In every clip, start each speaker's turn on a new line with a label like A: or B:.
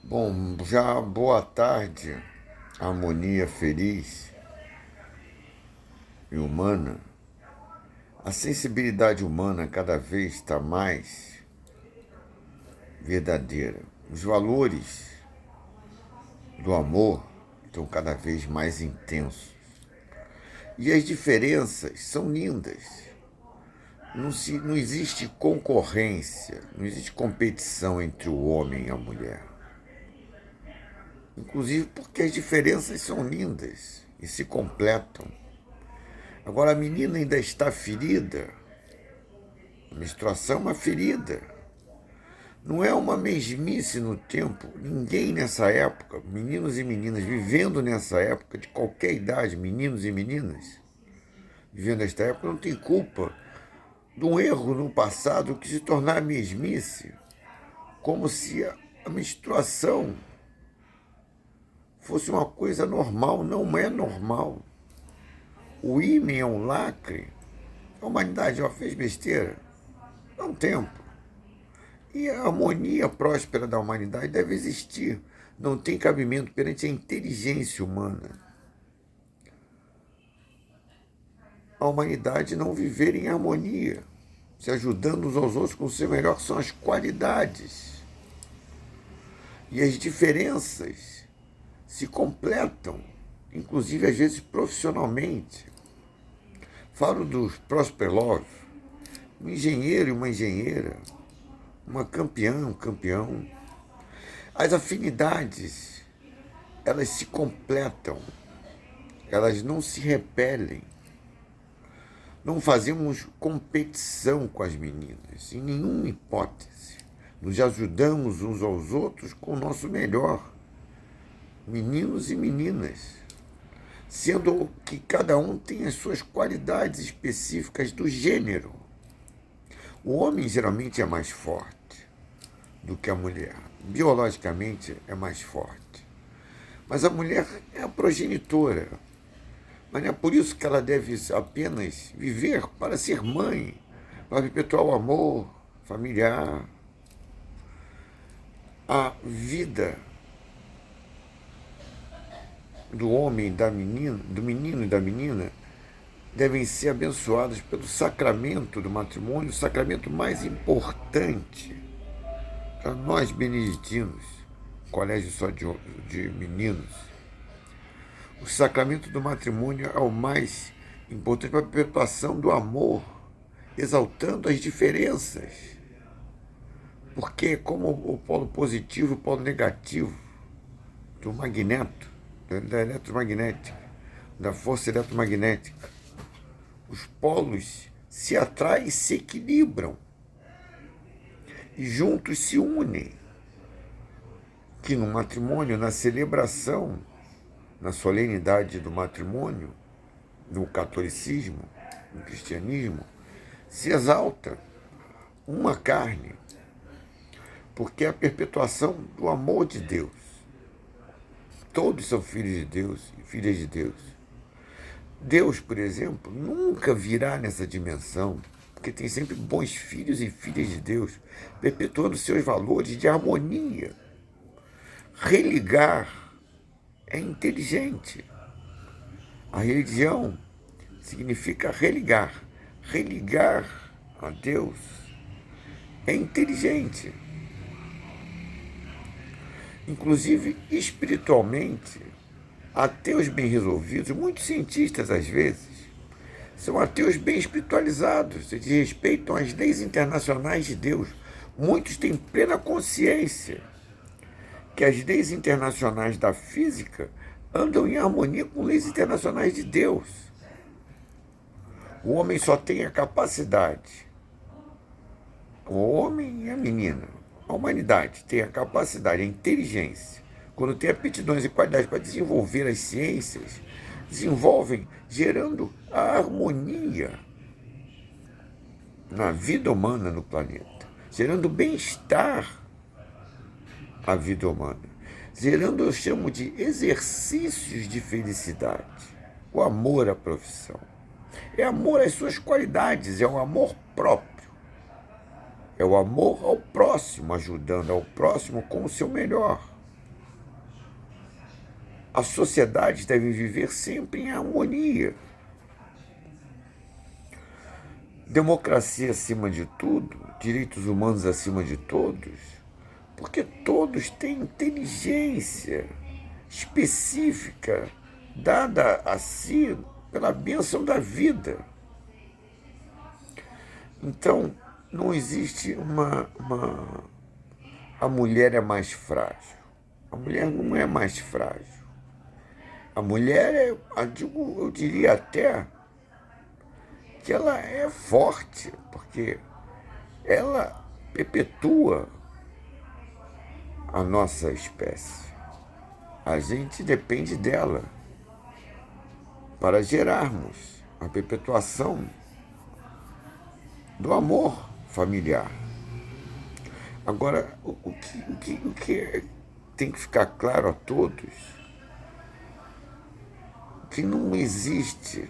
A: Bom, já boa tarde, harmonia feliz e humana. A sensibilidade humana cada vez está mais verdadeira. Os valores do amor estão cada vez mais intensos. E as diferenças são lindas. Não existe concorrência, não existe competição entre o homem e a mulher. Inclusive porque as diferenças são lindas e se completam. Agora, a menina ainda está ferida. A menstruação é uma ferida. Não é uma mesmice no tempo. Ninguém nessa época, meninos e meninas vivendo nessa época, de qualquer idade, meninos e meninas, vivendo nesta época, não tem culpa de um erro no passado que se tornar mesmice, como se a menstruação fosse uma coisa normal. Não é normal. O ímã é um lacre. A humanidade já fez besteira há um tempo. E a harmonia próspera da humanidade deve existir. Não tem cabimento perante a inteligência humana a humanidade não viver em harmonia, se ajudando uns aos outros com o seu melhor, que são as qualidades. E as diferenças se completam, inclusive às vezes profissionalmente. Falo dos Prosper Love, um engenheiro e uma engenheira, uma campeã, um campeão. As afinidades, elas se completam, elas não se repelem. Não fazemos competição com as meninas, em nenhuma hipótese. Nos ajudamos uns aos outros com o nosso melhor, meninos e meninas, sendo que cada um tem as suas qualidades específicas do gênero. O homem geralmente é mais forte do que a mulher, biologicamente é mais forte. Mas a mulher é a progenitora. Mas não é por isso que ela deve apenas viver para ser mãe, para perpetuar o amor familiar. A vida do homem, do menino e da menina devem ser abençoadas pelo sacramento do matrimônio, o sacramento mais importante para nós beneditinos, colégio só de meninos. O sacramento do matrimônio é o mais importante para a perpetuação do amor, exaltando as diferenças. Porque é como o polo positivo e o polo negativo do magneto, da eletromagnética, da força eletromagnética. Os polos se atraem e se equilibram e juntos se unem. Que no matrimônio, na celebração, na solenidade do matrimônio, no catolicismo, no cristianismo, se exalta uma carne, porque é a perpetuação do amor de Deus. Todos são filhos de Deus e filhas de Deus. Deus, por exemplo, nunca virá nessa dimensão, porque tem sempre bons filhos e filhas de Deus, perpetuando seus valores de harmonia. Religar é inteligente. A religião significa religar. Religar a Deus é inteligente. Inclusive, espiritualmente, ateus bem resolvidos, muitos cientistas às vezes, são ateus bem espiritualizados, eles respeitam as leis internacionais de Deus. Muitos têm plena consciência que as leis internacionais da física andam em harmonia com leis internacionais de Deus. O homem só tem a capacidade, o homem e a menina, a humanidade tem a capacidade, a inteligência, quando tem aptidões e qualidades para desenvolver as ciências, desenvolvem gerando a harmonia na vida humana no planeta, gerando bem-estar à vida humana, gerando, eu chamo de exercícios de felicidade, o amor à profissão. É amor às suas qualidades, é o amor próprio. É o amor ao próximo, ajudando ao próximo com o seu melhor. As sociedades devem viver sempre em harmonia. Democracia acima de tudo, direitos humanos acima de todos, porque todos têm inteligência específica dada a si pela bênção da vida. Então, não existe a mulher é mais frágil. A mulher não é mais frágil. A mulher eu diria até que ela é forte, porque ela perpetua a nossa espécie. A gente depende dela para gerarmos a perpetuação do amor familiar. Agora, o que tem que ficar claro a todos, que não existe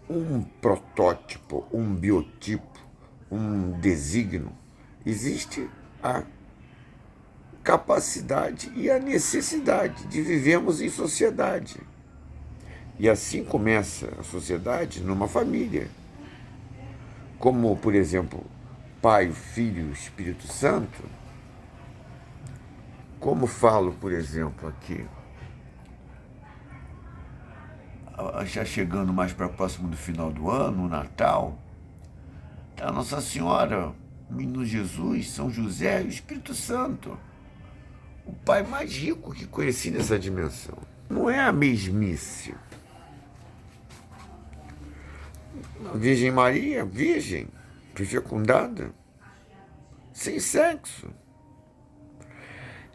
A: um protótipo, um biotipo, um desígnio. Existe a capacidade e a necessidade de vivermos em sociedade. E assim começa a sociedade numa família. Como, por exemplo, Pai, Filho e Espírito Santo. Como falo, por exemplo, aqui, já chegando mais para próximo do final do ano, o Natal, tá Nossa Senhora, Menino Jesus, São José e o Espírito Santo. O pai mais rico que conheci nessa dimensão. Não é a mesmice. A Virgem Maria, virgem, foi fecundada, sem sexo.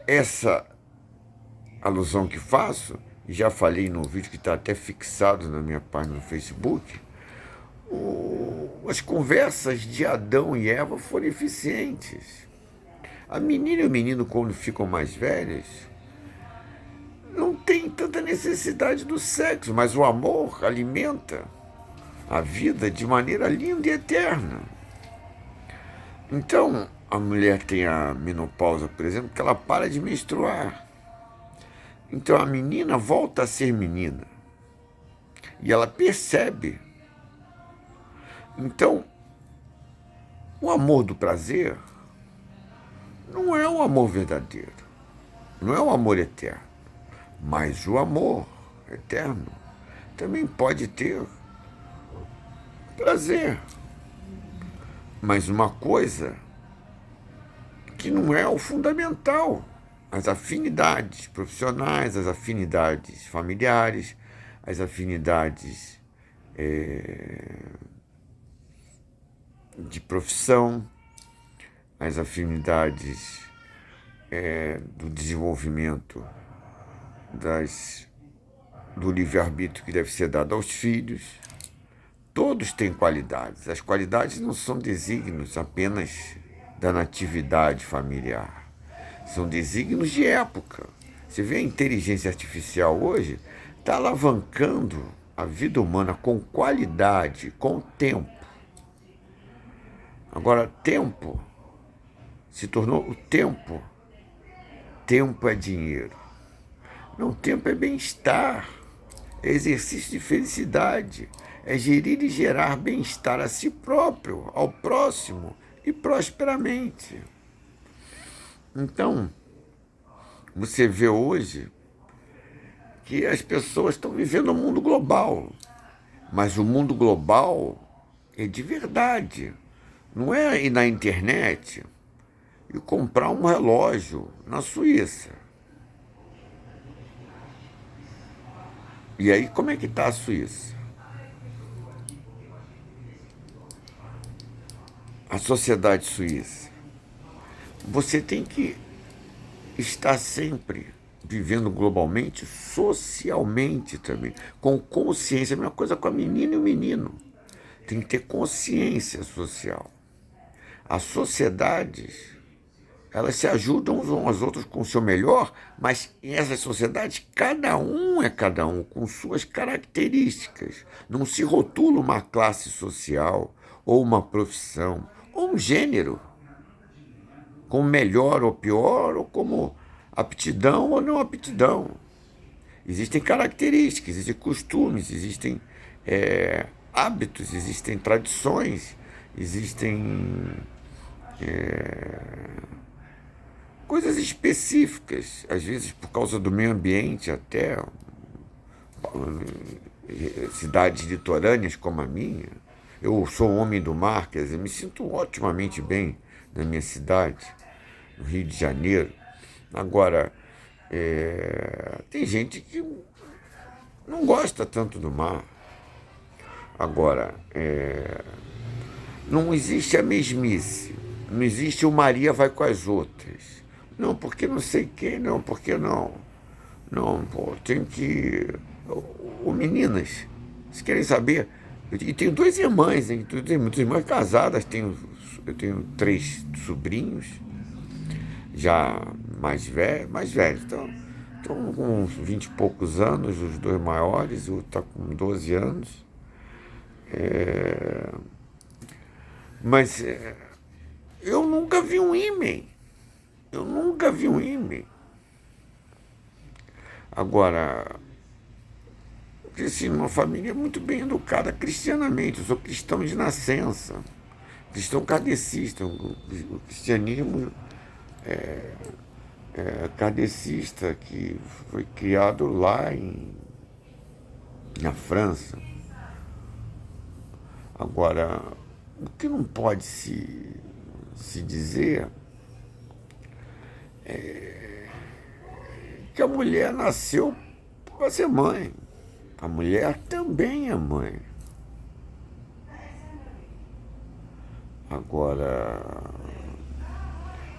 A: Essa alusão que faço, e já falei no vídeo que está até fixado na minha página no Facebook, as conversas de Adão e Eva foram eficientes. A menina e o menino, quando ficam mais velhos, não tem tanta necessidade do sexo, mas o amor alimenta a vida de maneira linda e eterna. Então, a mulher tem a menopausa, por exemplo, que ela para de menstruar. Então, a menina volta a ser menina. E ela percebe. Então, o amor do prazer não é um amor verdadeiro. Não é um amor eterno. Mas o amor eterno também pode ter prazer. Mas uma coisa que não é o fundamental. As afinidades profissionais, as afinidades familiares, as afinidades de profissão, as afinidades do desenvolvimento do livre-arbítrio que deve ser dado aos filhos. Todos têm qualidades. As qualidades não são desígnios apenas da natividade familiar. São desígnios de época. Você vê a inteligência artificial hoje, está alavancando a vida humana com qualidade, com tempo. Agora, tempo se tornou o tempo. Tempo é dinheiro. Não, tempo é bem-estar, é exercício de felicidade, é gerir e gerar bem-estar a si próprio, ao próximo e prosperamente. Então, você vê hoje que as pessoas estão vivendo um mundo global, mas o mundo global é de verdade. Não é ir na internet e comprar um relógio na Suíça. E aí, como é que está a Suíça? A sociedade suíça. Você tem que estar sempre vivendo globalmente, socialmente também, com consciência. A mesma coisa com a menina e o menino. Tem que ter consciência social. As sociedades, elas se ajudam uns aos outros com o seu melhor, mas em essas sociedades, cada um é cada um, com suas características. Não se rotula uma classe social, ou uma profissão, ou um gênero, como melhor ou pior, ou como aptidão ou não aptidão. Existem características, existem costumes, existem hábitos, existem tradições, existem coisas específicas, às vezes por causa do meio ambiente até, cidades litorâneas como a minha. Eu sou homem do mar, quer dizer, me sinto otimamente bem na minha cidade, no Rio de Janeiro. Agora, tem gente que não gosta tanto do mar. Agora, não existe a mesmice, não existe o Maria vai com as outras. Não, porque não sei quem, não, porque não. Não, pô, tem que. Ô, meninas, vocês querem saber? E tenho duas irmãs, hein? Tenho muitas irmãs casadas, eu tenho 3 sobrinhos, já mais velhos. Estão com uns 20 e poucos anos, os 2 maiores, o outro está com 12 anos. Mas eu nunca vi um ímã. Eu nunca vi um ímã. Agora, cresci numa família muito bem educada cristianamente. Eu sou cristão de nascença, cristão kardecista. O cristianismo kardecista que foi criado lá na França. Agora, o que não pode se dizer é que a mulher nasceu para ser mãe. A mulher também é mãe. Agora,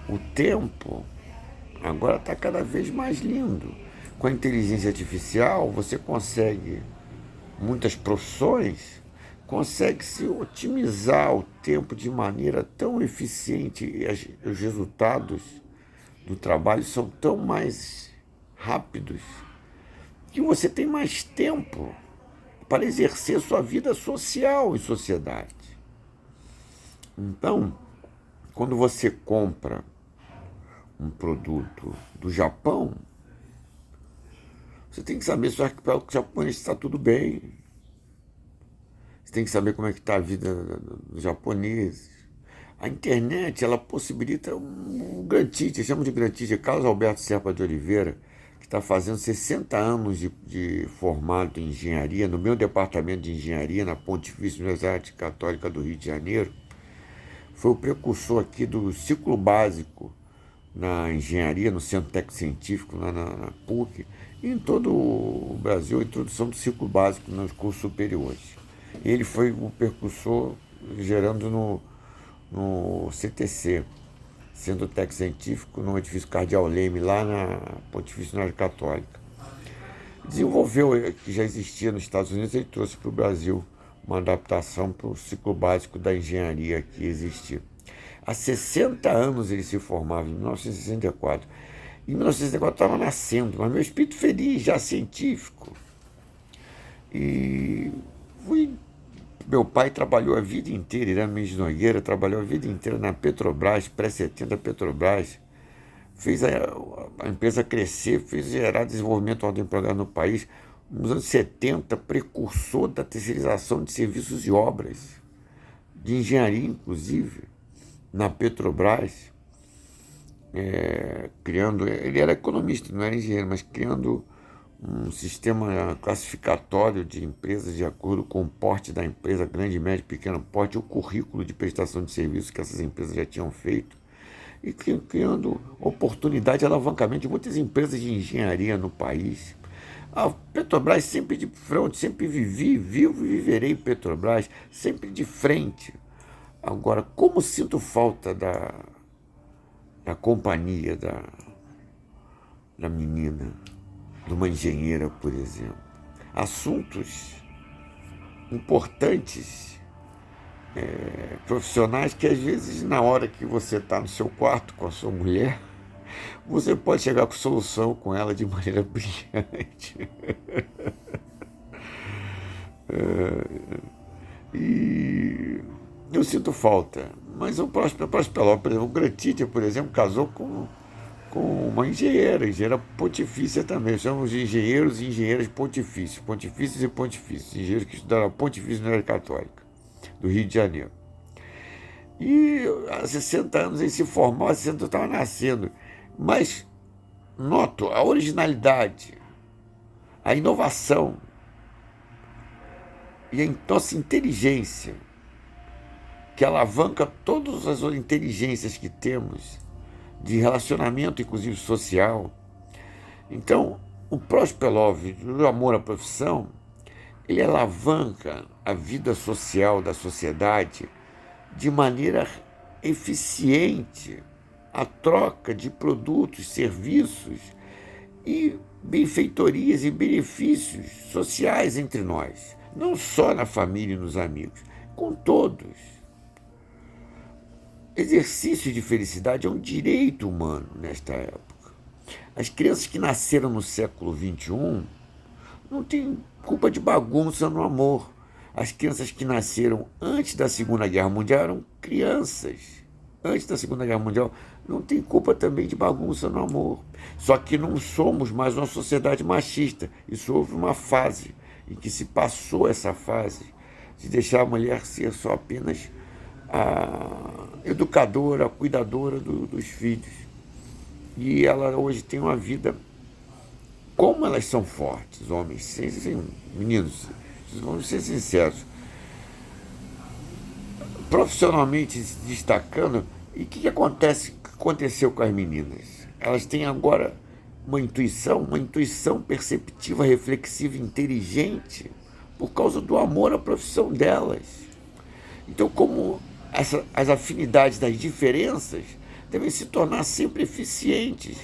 A: o tempo agora está cada vez mais lindo. Com a inteligência artificial, você consegue, muitas profissões, consegue-se otimizar o tempo de maneira tão eficiente e os resultados do trabalho são tão mais rápidos que você tem mais tempo para exercer sua vida social em sociedade. Então, quando você compra um produto do Japão, você tem que saber se o arquipélago japonês está tudo bem. Você tem que saber como é que está a vida dos japoneses. A internet, ela possibilita um grantite, chamamos de grantite, Carlos Alberto Serpa de Oliveira, que está fazendo 60 anos de formado em engenharia, no meu departamento de engenharia, na Pontifícia Universidade Católica do Rio de Janeiro. Foi o precursor aqui do ciclo básico na engenharia, no Centro Técnico Científico, lá na PUC, e em todo o Brasil, a introdução do ciclo básico nos cursos superiores. Ele foi o precursor gerando no CTC, Centro Técnico Científico, no edifício Cardeal Leme, lá na Pontifícia Universidade Católica. Desenvolveu, que já existia nos Estados Unidos, ele trouxe para o Brasil uma adaptação para o ciclo básico da engenharia que existia. Há 60 anos ele se formava, em 1964. Em 1964 eu estava nascendo, mas meu espírito feliz, já científico. E meu pai trabalhou a vida inteira, Irã Mendes Nogueira, trabalhou a vida inteira na Petrobras, pré-70 Petrobras, fez a empresa crescer, fez gerar desenvolvimento autoempregado no país. Nos anos 70, precursor da terceirização de serviços e obras, de engenharia inclusive, na Petrobras, criando, ele era economista, não era engenheiro, mas criando um sistema classificatório de empresas de acordo com o porte da empresa, grande, médio, pequeno porte, o currículo de prestação de serviços que essas empresas já tinham feito, e criando oportunidade de alavancamento de muitas empresas de engenharia no país. A Petrobras sempre de frente, sempre vivo e viverei Petrobras, sempre de frente. Agora, como sinto falta da companhia da menina, de uma engenheira, por exemplo. Assuntos importantes, profissionais, que às vezes na hora que você está no seu quarto com a sua mulher, você pode chegar com solução com ela de maneira brilhante. E eu sinto falta. Mas o Próspero Peló, por exemplo, o Grantite, por exemplo, casou com com uma engenheira pontifícia também. Chamamos de engenheiros e engenheiras pontifícios, pontifícios e pontifícios, engenheiros que estudaram a Pontifícia Universidade Católica do Rio de Janeiro. E há 60 anos ele se formou, há 60 estava nascendo. Mas noto a originalidade, a inovação e a nossa inteligência, que alavanca todas as inteligências que temos, de relacionamento, inclusive social. Então, o Prosperlov, o amor à profissão, ele alavanca a vida social da sociedade de maneira eficiente, a troca de produtos, serviços e benfeitorias e benefícios sociais entre nós, não só na família e nos amigos, com todos. Exercício de felicidade é um direito humano nesta época. As crianças que nasceram no século XXI não têm culpa de bagunça no amor. As crianças que nasceram antes da Segunda Guerra Mundial eram crianças. Antes da Segunda Guerra Mundial não tem culpa também de bagunça no amor. Só que não somos mais uma sociedade machista. Isso houve uma fase em que se passou essa fase de deixar a mulher ser só apenas a educadora, a cuidadora dos filhos. E ela hoje tem uma vida. Como elas são fortes, homens, meninos, vamos ser sinceros, profissionalmente se destacando. E o que aconteceu com as meninas? Elas têm agora uma intuição perceptiva, reflexiva, inteligente, por causa do amor à profissão delas. Então, como as afinidades das diferenças devem se tornar sempre eficientes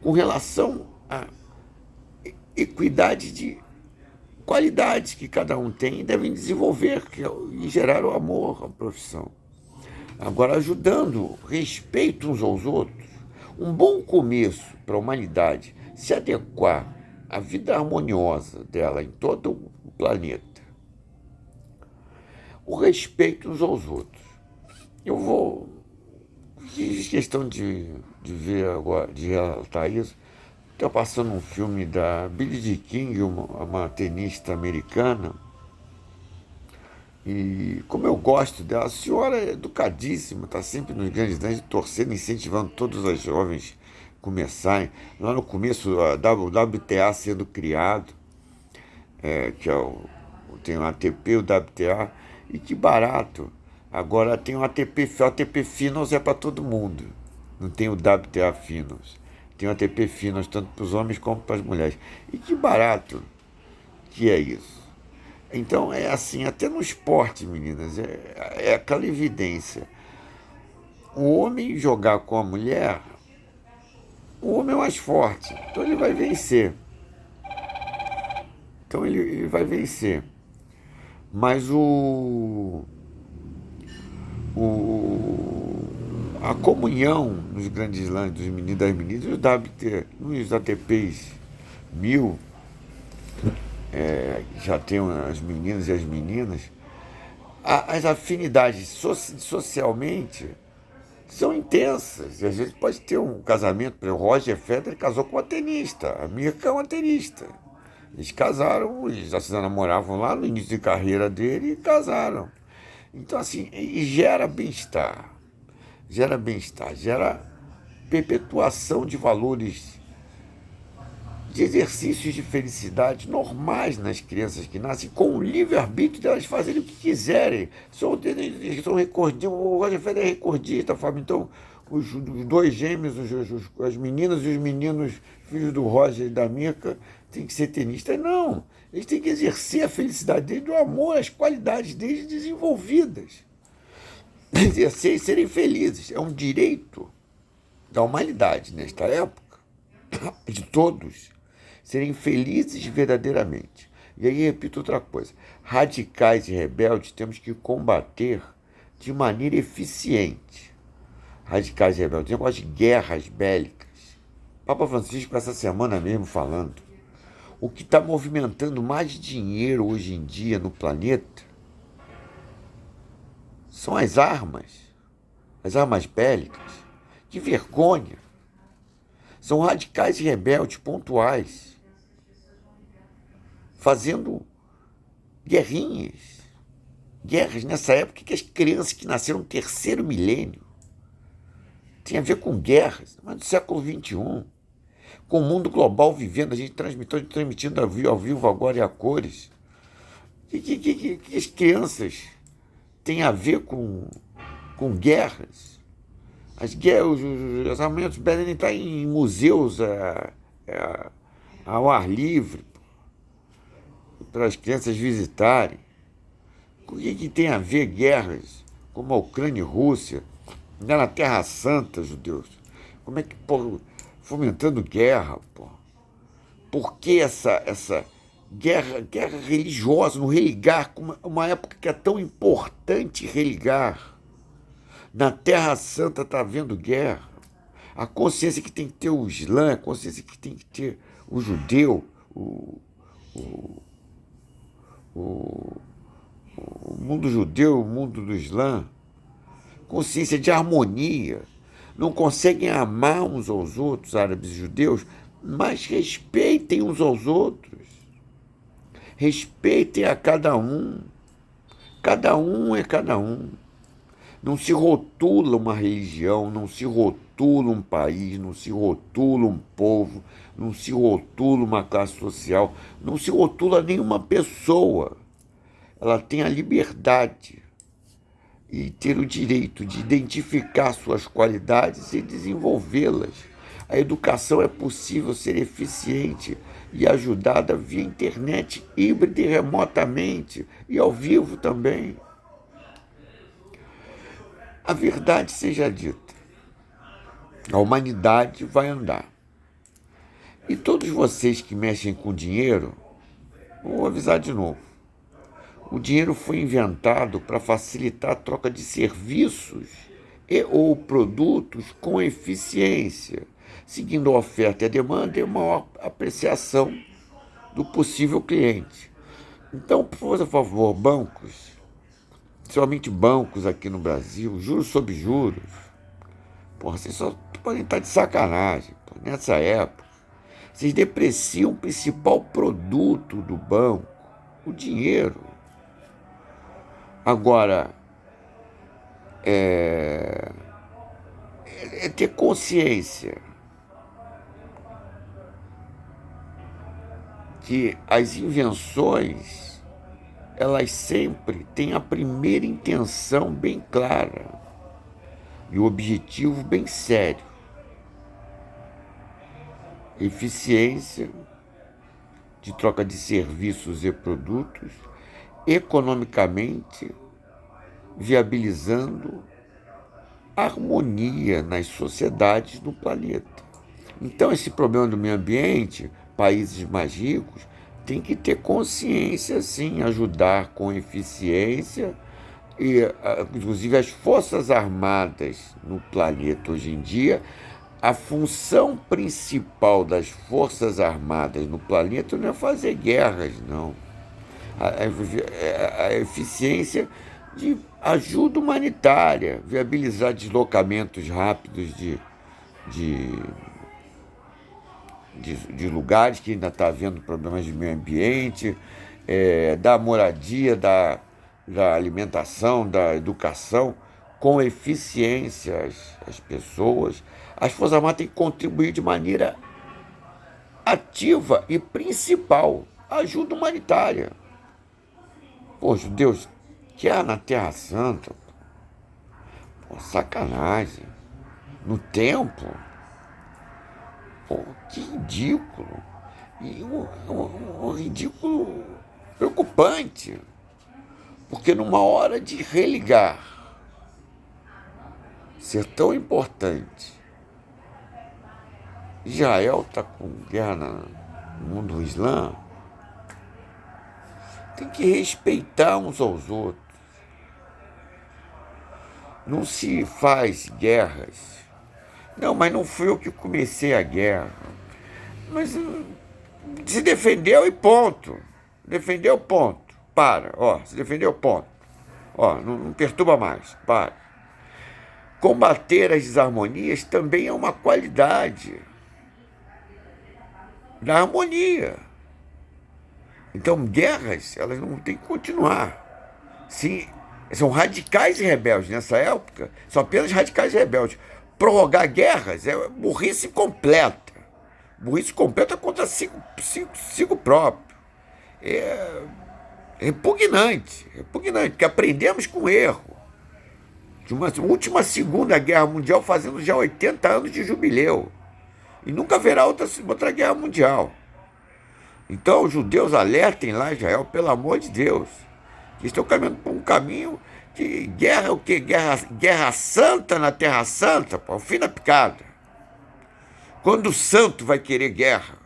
A: com relação à equidade de qualidades que cada um tem e devem desenvolver e gerar o amor à profissão. Agora, ajudando, respeito uns aos outros, um bom começo para a humanidade se adequar à vida harmoniosa dela em todo o planeta. O respeito uns aos outros. Eu fiz questão de ver agora, de relatar isso. Está passando um filme da Billie Jean King, uma tenista americana. E como eu gosto dela, a senhora é educadíssima, está sempre nos grandes lãs torcendo, incentivando todos os jovens a começarem. Lá no começo, o WTA sendo criado, que tem o ATP, o WTA, e que barato. Agora tem o ATP Finals é para todo mundo. Não tem o WTA Finals. Tem o ATP Finals tanto para os homens como para as mulheres. E que barato que é isso. Então é assim, até no esporte, meninas, é aquela evidência. O homem jogar com a mulher, o homem é mais forte, então ele vai vencer. Então ele vai vencer. Mas a comunhão nos grandes lãs dos meninos e das meninas, nos ATPs 1000, já tem as meninas e as meninas, as afinidades socialmente são intensas. E às vezes pode ter um casamento, por exemplo, o Roger Federer casou com uma tenista, a Mirka é uma tenista. Eles casaram, eles já se namoravam lá no início de carreira dele e casaram. Então, assim, e gera bem-estar, gera perpetuação de valores, de exercícios de felicidade normais nas crianças que nascem, com o livre-arbítrio delas fazerem o que quiserem. São recordistas, o Roger Federer é recordista, Fábio. Então, os dois gêmeos, as meninas e os meninos, filhos do Roger e da Mirka, têm que ser tenistas. Não, eles têm que exercer a felicidade deles, o amor, as qualidades deles desenvolvidas. Exercer e serem felizes. É um direito da humanidade nesta época, de todos, serem felizes verdadeiramente. E aí, repito outra coisa, radicais e rebeldes temos que combater de maneira eficiente. Radicais e rebeldes, negócio de guerras bélicas. Papa Francisco, essa semana mesmo, falando, o que está movimentando mais dinheiro hoje em dia no planeta são as armas bélicas. Que vergonha! São radicais e rebeldes pontuais, fazendo guerrinhas. Guerras nessa época que as crianças que nasceram no terceiro milênio tem a ver com guerras, mas do século XXI, com o mundo global vivendo, a gente transmitindo ao vivo agora e a cores. Que as crianças têm a ver com guerras? As guerras, os armamentos podem estar em museus ao ar livre, para as crianças visitarem. O que tem a ver guerras como a Ucrânia e Rússia, na Terra Santa, judeus? Como é que, pô, fomentando guerra, pô? Por que essa guerra religiosa, no religar, uma época que é tão importante religar? Na Terra Santa está havendo guerra. A consciência que tem que ter o Islã, a consciência que tem que ter o judeu, o mundo judeu, o mundo do Islã, consciência de harmonia. Não conseguem amar uns aos outros, árabes e judeus, mas respeitem uns aos outros. Respeitem a cada um. Cada um é cada um. Não se rotula uma religião, não se rotula um país, não se rotula um povo, não se rotula uma classe social, não se rotula nenhuma pessoa. Ela tem a liberdade e ter o direito de identificar suas qualidades e desenvolvê-las. A educação é possível ser eficiente e ajudada via internet, híbrida e remotamente, e ao vivo também. A verdade seja dita, a humanidade vai andar. E todos vocês que mexem com dinheiro, vou avisar de novo, o dinheiro foi inventado para facilitar a troca de serviços e ou produtos com eficiência, seguindo a oferta e a demanda e a maior apreciação do possível cliente. Então, por favor, bancos, principalmente bancos aqui no Brasil, juros sobre juros, porra, vocês só podem estar de sacanagem. Porra, nessa época, vocês depreciam o principal produto do banco, o dinheiro. Agora, é ter consciência que as invenções, elas sempre têm a primeira intenção bem clara e o objetivo bem sério. Eficiência de troca de serviços e produtos, economicamente viabilizando harmonia nas sociedades do planeta. Então, esse problema do meio ambiente, países mais ricos, tem que ter consciência, sim, ajudar com eficiência, e inclusive as Forças Armadas no planeta hoje em dia, a função principal das Forças Armadas no planeta não é fazer guerras, não. A eficiência de ajuda humanitária, viabilizar deslocamentos rápidos de lugares que ainda está havendo problemas de meio ambiente, da moradia, da alimentação, da educação, com eficiência às pessoas. As Forças Armadas têm que contribuir de maneira ativa e principal, ajuda humanitária. Pô, judeus, que é na Terra Santa, pô, sacanagem. No templo, pô, que ridículo. E um ridículo preocupante. Porque numa hora de religar, ser tão importante, Israel está com guerra no mundo islã, tem que respeitar uns aos outros. Não se faz guerras. Não, mas não fui eu que comecei a guerra. Mas se defendeu e ponto. Defendeu, ponto. Para, ó, se defendeu, ponto. Ó, não perturba mais, para. Combater as desarmonias também é uma qualidade. da harmonia. Então, guerras, elas não têm que continuar. Sim, são radicais e rebeldes. Nessa época, são apenas radicais e rebeldes. Prorrogar guerras é burrice completa. Burrice completa contra si próprio. É repugnante, porque aprendemos com o erro. De uma última Segunda Guerra Mundial fazendo já 80 anos de jubileu. E nunca haverá outra guerra mundial. Então, os judeus alertem lá Israel, pelo amor de Deus, que estão caminhando por um caminho de guerra, o quê? Guerra santa na Terra Santa, pô, o fim da picada. Quando o santo vai querer guerra,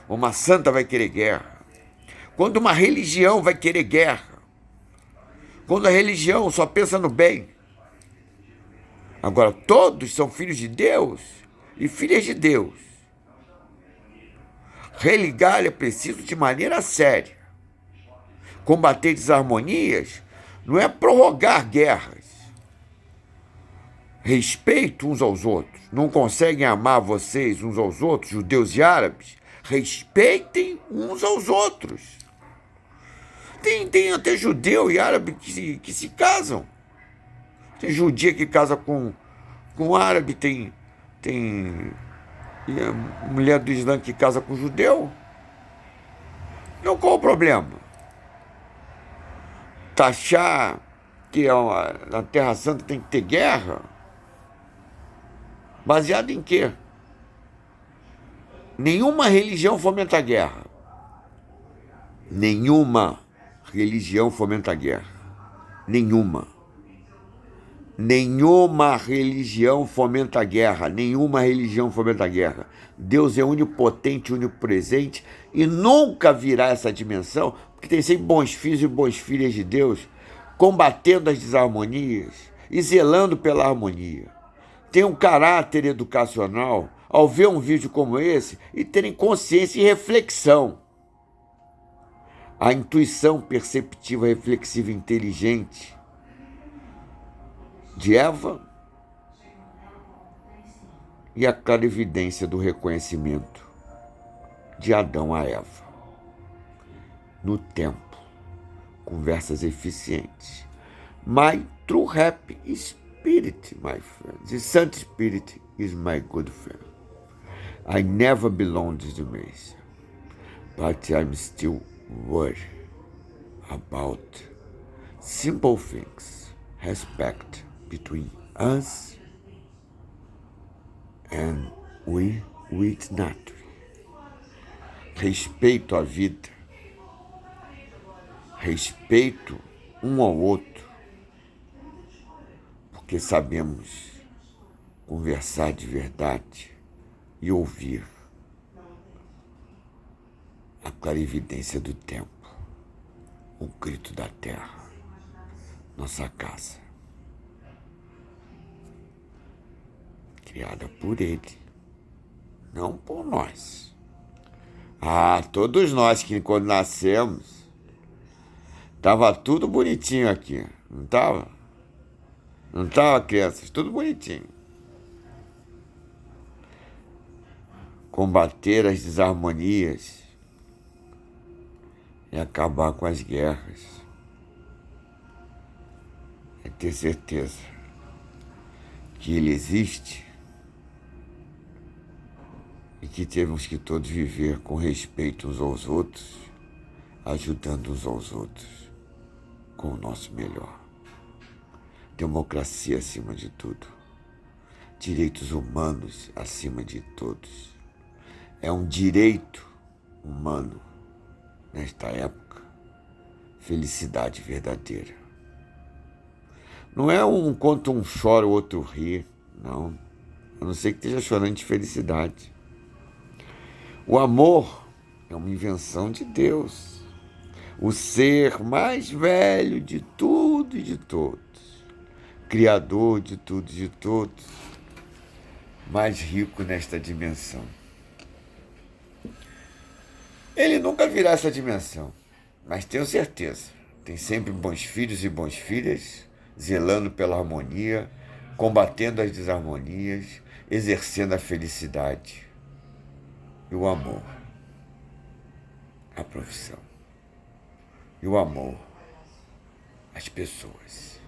A: uma santa vai querer guerra, quando uma religião vai querer guerra, quando a religião só pensa no bem. Agora, todos são filhos de Deus e filhas de Deus. Religar é preciso de maneira séria. Combater desarmonias não é prorrogar guerras. Respeito uns aos outros. Não conseguem amar vocês uns aos outros, judeus e árabes? Respeitem uns aos outros. Tem até judeu e árabe que se casam. Tem judia que casa com árabe, tem e a mulher do Islã que casa com judeu. Então qual o problema? Taxar que na Terra Santa tem que ter guerra? Baseado em quê? Nenhuma religião fomenta a guerra. Nenhuma religião fomenta a guerra. Nenhuma. Nenhuma religião fomenta a guerra. Nenhuma religião fomenta a guerra. Deus é onipotente, onipresente e nunca virá essa dimensão, porque tem sempre bons filhos e boas filhas de Deus combatendo as desarmonias e zelando pela harmonia. Tem um caráter educacional ao ver um vídeo como esse e terem consciência e reflexão. A intuição perceptiva, reflexiva e inteligente de Eva e a clarividência do reconhecimento de Adão a Eva. No tempo, conversas eficientes. My true happy spirit, my friend. The Sun Spirit is my good friend. I never belonged to the Messiah, but I'm still worried about simple things. Respect between us and we with nature. Respeito à vida. Respeito um ao outro. Porque sabemos conversar de verdade e ouvir a clarividência do tempo, o grito da terra, nossa casa, criada por ele, não por nós. Todos nós que quando nascemos, estava tudo bonitinho aqui, não estava? Não estava, crianças? Tudo bonitinho. Combater as desarmonias e acabar com as guerras. É ter certeza que ele existe e que temos que todos viver com respeito uns aos outros, ajudando uns aos outros com o nosso melhor. Democracia acima de tudo. Direitos humanos acima de todos. É um direito humano, nesta época, felicidade verdadeira. Não é enquanto um chora, o outro ri, não. A não ser que esteja chorando de felicidade. O amor é uma invenção de Deus. O ser mais velho de tudo e de todos. Criador de tudo e de todos. Mais rico nesta dimensão. Ele nunca virá essa dimensão, mas tenho certeza, tem sempre bons filhos e boas filhas, zelando pela harmonia, combatendo as desarmonias, exercendo a felicidade e o amor. à profissão. E o amor às pessoas.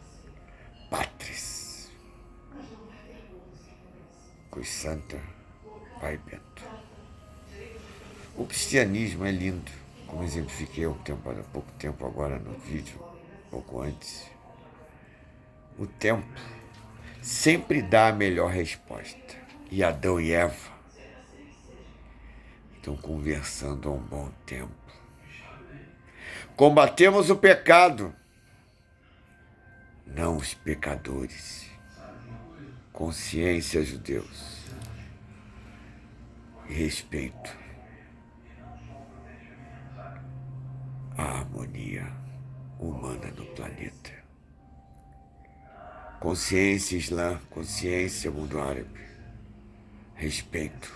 A: Patris. Cruz Santa, Pai Bento. O cristianismo é lindo, como exemplifiquei há pouco tempo agora no vídeo, pouco antes. O tempo sempre dá a melhor resposta. E Adão e Eva estão conversando há um bom tempo. Combatemos o pecado, não os pecadores. Consciência, judeus, e respeito à harmonia humana no planeta. Consciência Islã, consciência mundo árabe. Respeito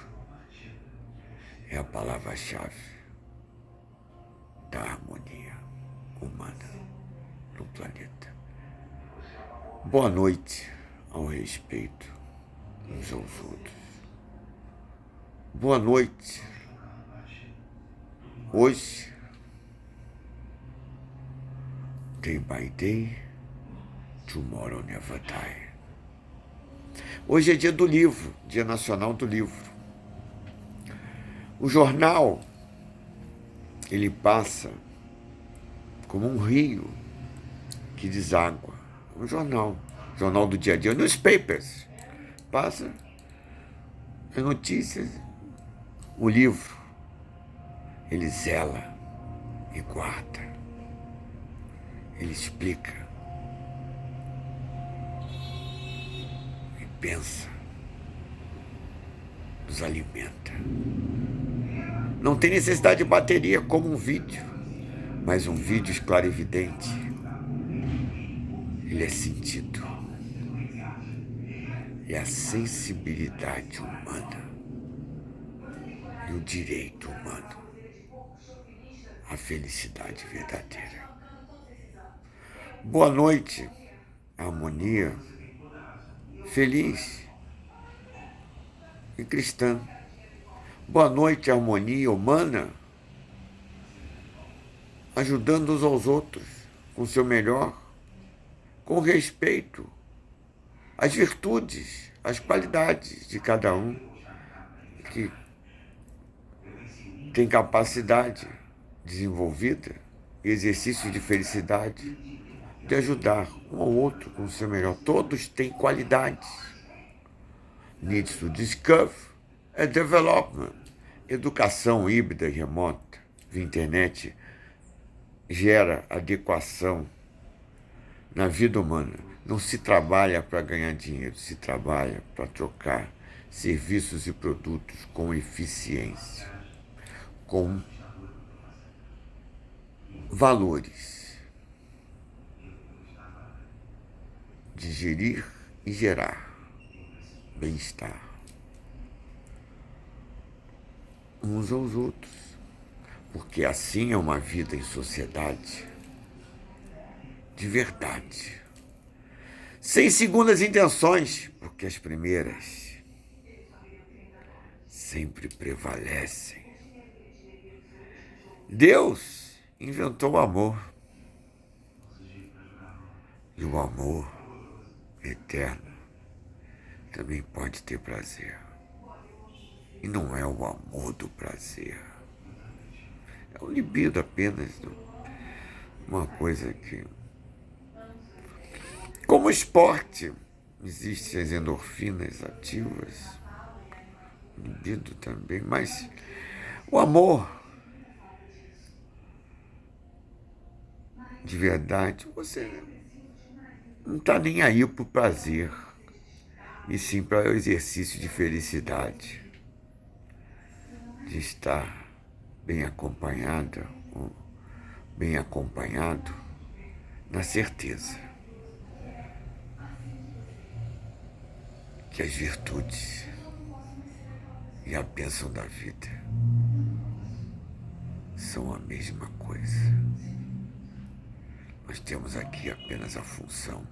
A: é a palavra-chave da harmonia humana no planeta. Boa noite ao respeito uns aos outros. Boa noite. Hoje, day by day, tomorrow never die. Hoje é dia do livro, Dia Nacional do Livro. O jornal, ele passa como um rio que deságua. Um jornal do dia a dia, newspapers, passa as notícias. O livro, ele zela e guarda, ele explica e pensa, nos alimenta. Não tem necessidade de bateria como um vídeo, mas um vídeo esclarevidente, ele é sentido. É a sensibilidade humana e o direito humano à felicidade verdadeira. Boa noite, harmonia feliz e cristã. Boa noite, harmonia humana, ajudando uns aos outros com o seu melhor, com respeito às virtudes, às qualidades de cada um que tem capacidade desenvolvida e exercício de felicidade de ajudar um ao outro com o seu melhor. Todos têm qualidades. Needs to discover and development. Educação híbrida e remota via internet gera adequação na vida humana. Não se trabalha para ganhar dinheiro, se trabalha para trocar serviços e produtos com eficiência, com valores de gerir e gerar bem-estar uns aos outros, porque assim é uma vida em sociedade de verdade, sem segundas intenções, porque as primeiras sempre prevalecem. Deus inventou o amor, e o amor eterno também pode ter prazer. E não é o amor do prazer, é o libido apenas, uma coisa que, como esporte, existem as endorfinas ativas, libido também, mas o amor de verdade, você não está nem aí para o prazer, e sim para o exercício de felicidade, de estar bem acompanhada, ou bem acompanhado, na certeza que as virtudes e a bênção da vida são a mesma coisa. Nós temos aqui apenas a função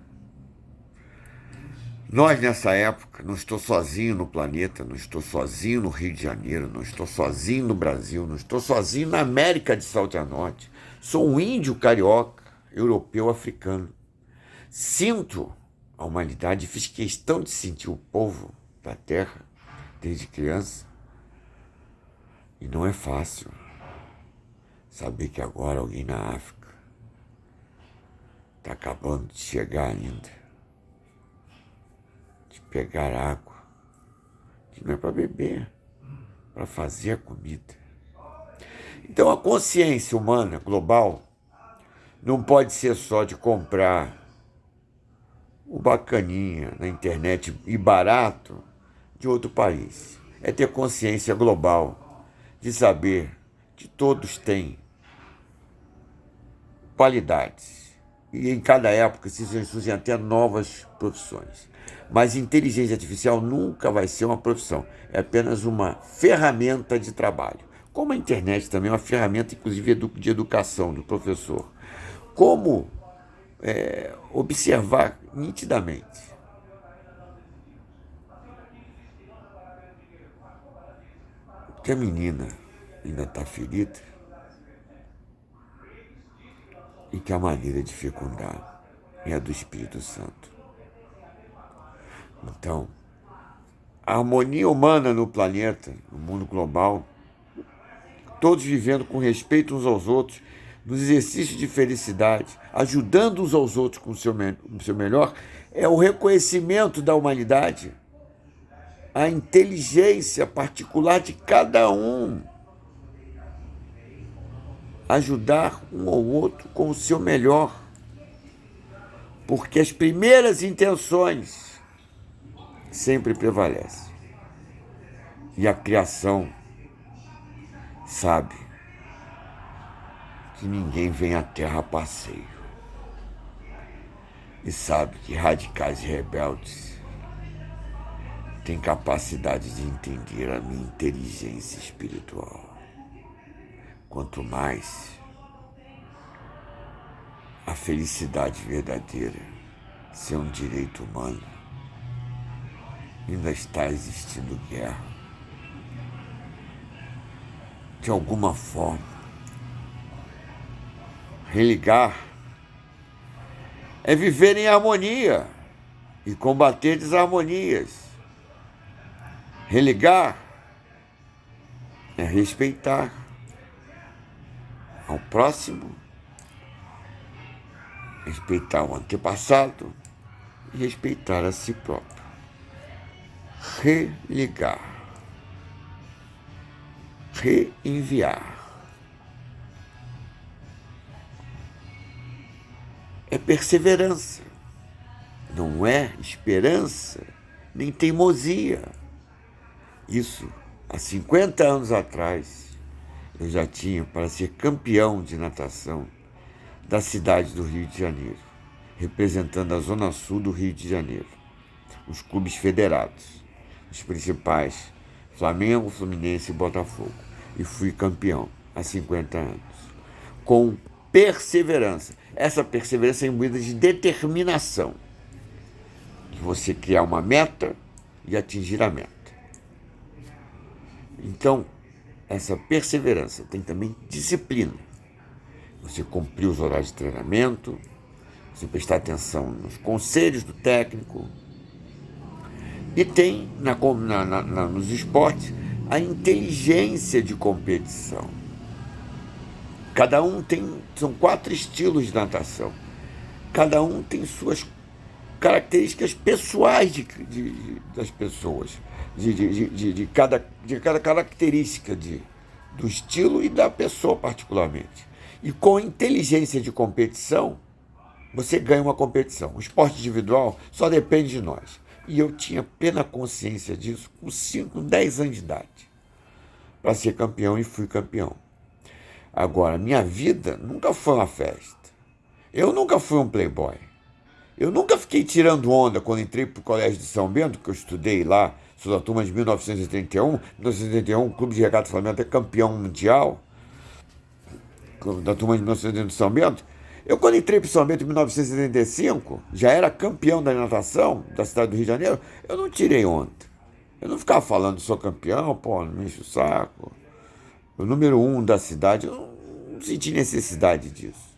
A: Nós, nessa época, não estou sozinho no planeta, não estou sozinho no Rio de Janeiro, não estou sozinho no Brasil, não estou sozinho na América de Sul a Norte. Sou um índio carioca, europeu, africano. Sinto a humanidade, fiz questão de sentir o povo da Terra desde criança. E não é fácil saber que agora alguém na África está acabando de chegar ainda, de pegar água, que não é para beber, para fazer a comida. Então a consciência humana global não pode ser só de comprar o bacaninha na internet e barato de outro país. É ter consciência global de saber que todos têm qualidades. E em cada época se surgem até novas profissões. Mas inteligência artificial nunca vai ser uma profissão. É apenas uma ferramenta de trabalho. Como a internet também é uma ferramenta, inclusive, de educação do professor. Como observar nitidamente que a menina ainda está ferida e que a maneira de fecundar é a do Espírito Santo. Então, a harmonia humana no planeta, no mundo global, todos vivendo com respeito uns aos outros, nos exercícios de felicidade, ajudando uns aos outros com o seu melhor, é o reconhecimento da humanidade, a inteligência particular de cada um, ajudar um ao outro com o seu melhor, porque as primeiras intenções sempre prevalecem. E a criação sabe que ninguém vem à Terra a passeio. E sabe que radicais e rebeldes têm capacidade de entender a minha inteligência espiritual. Quanto mais a felicidade verdadeira ser um direito humano, ainda está existindo guerra. De alguma forma, religar é viver em harmonia e combater desarmonias. Religar é respeitar ao próximo, respeitar o antepassado e respeitar a si próprio. Religar, reenviar. É perseverança, não é esperança, nem teimosia. Isso, há 50 anos atrás, eu já tinha para ser campeão de natação da cidade do Rio de Janeiro, representando a Zona Sul do Rio de Janeiro, os clubes federados, os principais, Flamengo, Fluminense e Botafogo. E fui campeão há 50 anos, com perseverança. Essa perseverança é imbuída de determinação, de você criar uma meta e atingir a meta. Então, essa perseverança tem também disciplina. Você cumprir os horários de treinamento, você prestar atenção nos conselhos do técnico. E tem nos esportes a inteligência de competição. Cada um são 4 estilos de natação. Cada um tem suas características pessoais das pessoas, de cada característica do estilo e da pessoa particularmente. E com inteligência de competição, você ganha uma competição. O esporte individual só depende de nós. E eu tinha plena consciência disso com 5, 10 anos de idade, para ser campeão, e fui campeão. Agora, minha vida nunca foi uma festa. Eu nunca fui um playboy. Eu nunca fiquei tirando onda quando entrei para o Colégio de São Bento, que eu estudei lá, sou da turma de 1981. 1981, o Clube de Regata Flamengo é campeão mundial, da turma de 1981 de São Bento. Eu, quando entrei para São Bento em 1975, já era campeão da natação da cidade do Rio de Janeiro, eu não tirei onda. Eu não ficava falando, sou campeão, pô, não me enche o saco. O número 1 da cidade, eu não senti necessidade disso.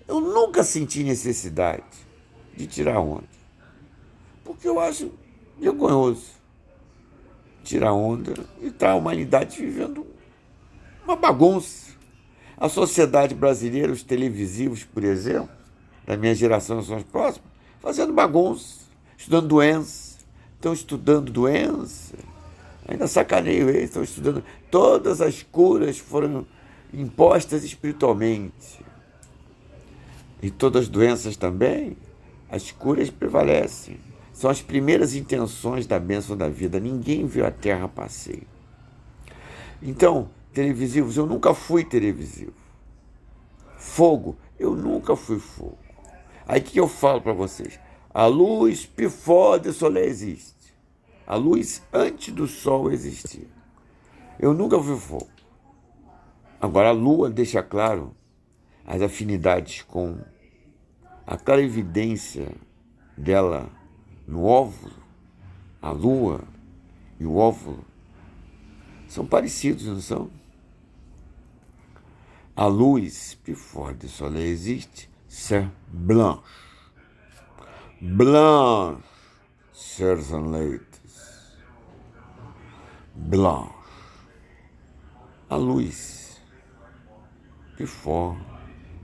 A: Eu nunca senti necessidade de tirar onda. Porque eu acho vergonhoso tirar onda e estar a humanidade vivendo uma bagunça. A sociedade brasileira, os televisivos, por exemplo, da minha geração, são as próximas, fazendo bagunça, estudando doença. Estão estudando doença. Ainda sacaneio eles, estão estudando. Todas as curas foram impostas espiritualmente. E todas as doenças também, as curas prevalecem. São as primeiras intenções da bênção da vida. Ninguém viu a terra a passeio. Então, televisivos, eu nunca fui televisivo. Fogo, eu nunca fui fogo. Aí o que eu falo para vocês? A luz before the soleil existe. A luz antes do sol existir. Eu nunca fui fogo. Agora a lua deixa claro as afinidades com a clarividência dela no óvulo. A lua e o óvulo são parecidos, não são? A luz before the soleil existe, c'est blanche. Blanche, chers enleites. Blanche. A luz before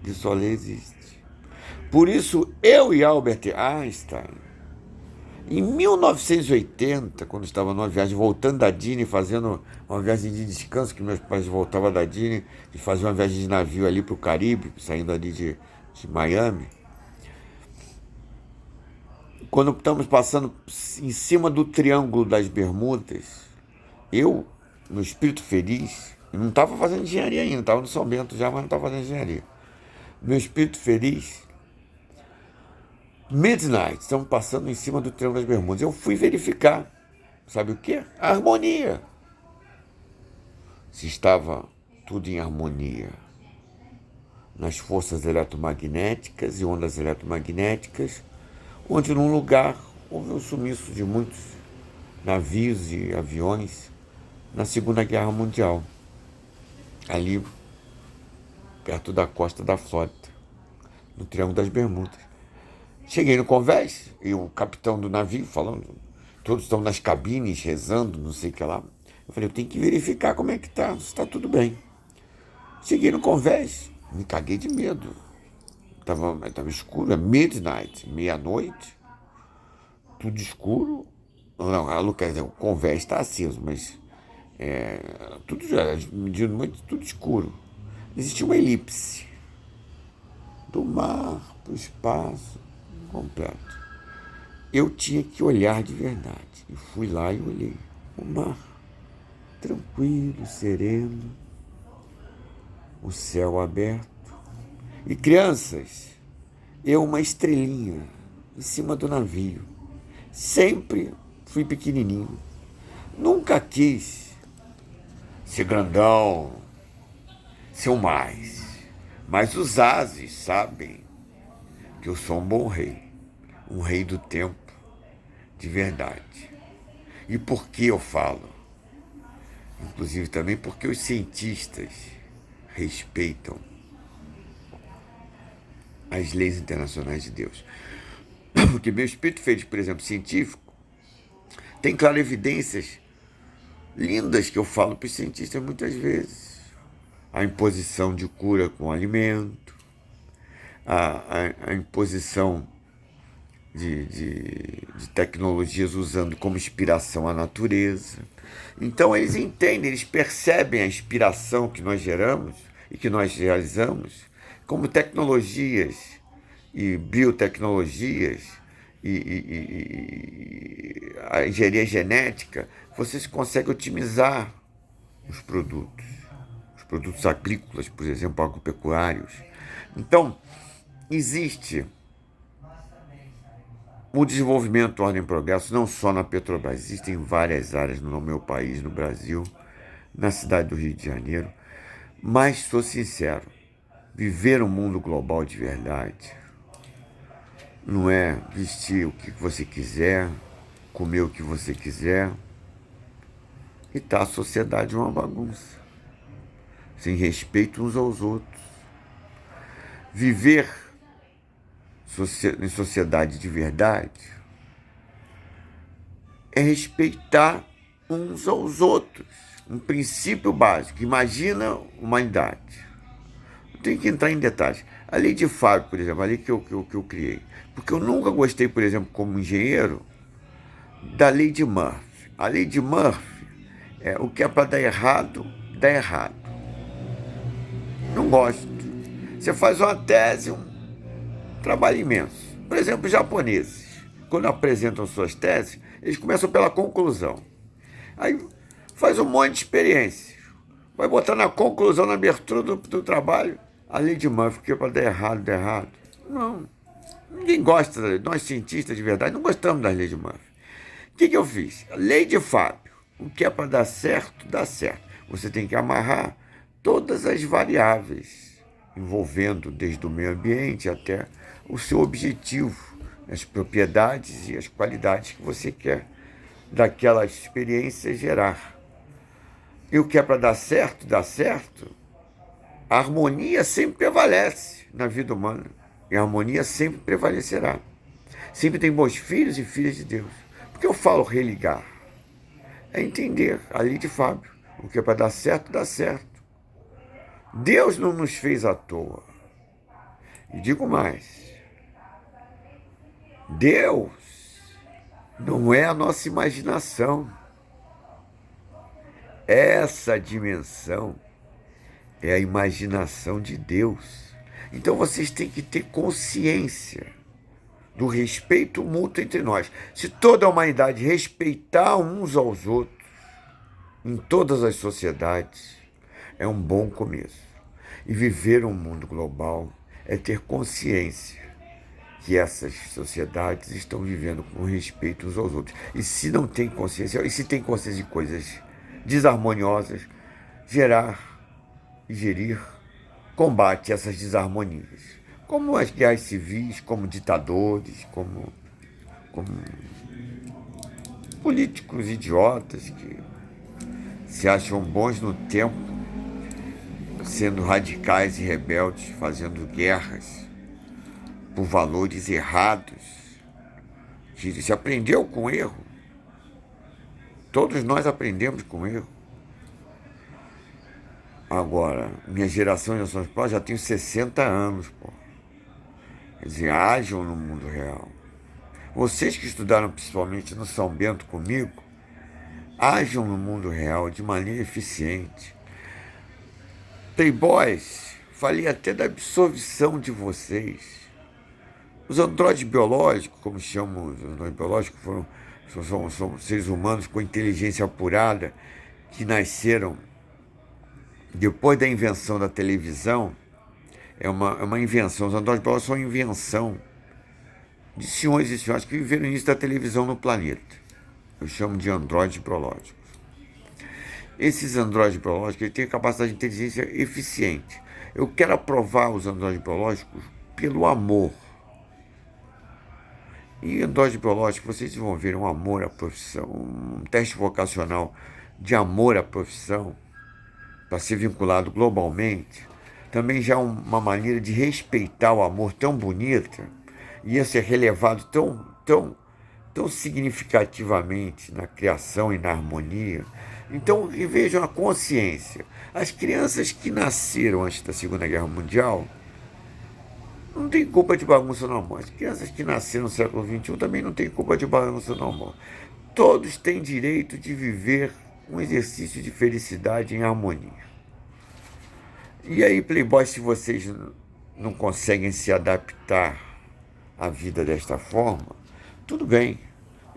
A: the soleil existe. Por isso, eu e Albert Einstein, em 1980, quando estava numa viagem, voltando da Disney, fazendo uma viagem de descanso, que meus pais voltavam da Disney e faziam uma viagem de navio ali para o Caribe, saindo ali de Miami. Quando estamos passando em cima do Triângulo das Bermudas, eu, no espírito feliz, não estava fazendo engenharia ainda, estava no São Bento já, mas não estava fazendo engenharia. Meu espírito feliz, midnight, estamos passando em cima do Triângulo das Bermudas. Eu fui verificar, sabe o quê? A harmonia. Se estava tudo em harmonia nas forças eletromagnéticas e ondas eletromagnéticas, onde num lugar houve o sumiço de muitos navios e aviões na Segunda Guerra Mundial, ali perto da costa da Flórida, no Triângulo das Bermudas. Cheguei no convés e o capitão do navio falando, todos estão nas cabines rezando, não sei o que lá. Eu falei, eu tenho que verificar como é que está, se está tudo bem. Cheguei no convés, me caguei de medo. Tava escuro, é midnight, meia-noite, tudo escuro. Não, quer dizer, o convés está aceso, mas tudo já, de noite, tudo escuro. Existia uma elipse do mar para o espaço completo. Eu tinha que olhar de verdade. E fui lá e olhei. O mar, tranquilo, sereno, o céu aberto. E crianças, eu uma estrelinha em cima do navio. Sempre fui pequenininho. Nunca quis ser grandão, ser o mais. Mas os ases sabem que eu sou um bom rei. Um rei do tempo, de verdade. E por que eu falo? Inclusive também porque os cientistas respeitam as leis internacionais de Deus. Porque meu espírito feliz, por exemplo, científico, tem clarividências lindas que eu falo para os cientistas muitas vezes. A imposição de cura com alimento, a imposição de tecnologias usando como inspiração a natureza. Então eles entendem, eles percebem a inspiração que nós geramos e que nós realizamos como tecnologias e biotecnologias e a engenharia genética. Você consegue otimizar os produtos agrícolas, por exemplo, agropecuários. Então, existe o desenvolvimento, ordem e progresso, não só na Petrobras, existem várias áreas no meu país, no Brasil, na cidade do Rio de Janeiro, mas sou sincero, Viver um mundo global de verdade não é vestir o que você quiser, comer o que você quiser e tá a sociedade uma bagunça, sem respeito uns aos outros. Viver em sociedade de verdade é respeitar uns aos outros. Um princípio básico. Imagina a humanidade. Não tem que entrar em detalhes. A lei de Fábio, por exemplo, a lei que eu criei. Porque eu nunca gostei, por exemplo, como engenheiro, da lei de Murphy. A lei de Murphy é o que é para dar errado, dá errado. Não gosto. Você faz uma tese, um trabalho imenso. Por exemplo, os japoneses, quando apresentam suas teses, eles começam pela conclusão. Aí faz um monte de experiência. Vai botar na conclusão, na abertura do trabalho, a lei de Murphy, que é para dar errado, dá errado. Não. Ninguém gosta, nós cientistas de verdade, não gostamos da lei de Murphy. O que eu fiz? A lei de Fábio. O que é para dar certo, dá certo. Você tem que amarrar todas as variáveis, envolvendo desde o meio ambiente até o seu objetivo, as propriedades e as qualidades que você quer daquela experiência gerar. E o que é para dar certo, dá certo. A harmonia sempre prevalece na vida humana. E a harmonia sempre prevalecerá. Sempre tem bons filhos e filhas de Deus. Por que eu falo religar? É entender a lei de Fábio. O que é para dar certo, dá certo. Deus não nos fez à toa. E digo mais. Deus não é a nossa imaginação. Essa dimensão é a imaginação de Deus. Então vocês têm que ter consciência do respeito mútuo entre nós. Se toda a humanidade respeitar uns aos outros, em todas as sociedades, é um bom começo. E viver um mundo global é ter consciência que essas sociedades estão vivendo com respeito uns aos outros. E se não tem consciência, e se tem consciência de coisas desarmoniosas, gerar e gerir combate a essas desarmonias. Como as guerras civis, como ditadores, como políticos idiotas que se acham bons no tempo, sendo radicais e rebeldes, fazendo guerras por valores errados, que se aprendeu com erro. Todos nós aprendemos com erro. Agora, minha geração de São Paulo já tem 60 anos, pô. Quer dizer, ajam no mundo real. Vocês que estudaram principalmente no São Bento comigo, ajam no mundo real de maneira eficiente. Playboys, falei até da absorção de vocês. Os androides biológicos, como chamam os androides biológicos, são seres humanos com inteligência apurada que nasceram depois da invenção da televisão. É uma invenção. Os androides biológicos são uma invenção de senhores e senhoras que viveram no início da televisão no planeta. Eu chamo de androides biológicos. Esses androides biológicos têm capacidade de inteligência eficiente. Eu quero aprovar os androides biológicos pelo amor. E androides biológicos, vocês vão ver um amor à profissão, um teste vocacional de amor à profissão, para ser vinculado globalmente. Também já uma maneira de respeitar o amor tão bonita, ia ser relevado tão significativamente na criação e na harmonia. Então, vejam a consciência. As crianças que nasceram antes da Segunda Guerra Mundial não têm culpa de bagunça no amor. As crianças que nasceram no século XXI também não têm culpa de bagunça no amor. Todos têm direito de viver um exercício de felicidade em harmonia. E aí, Playboy, se vocês não conseguem se adaptar à vida desta forma, tudo bem.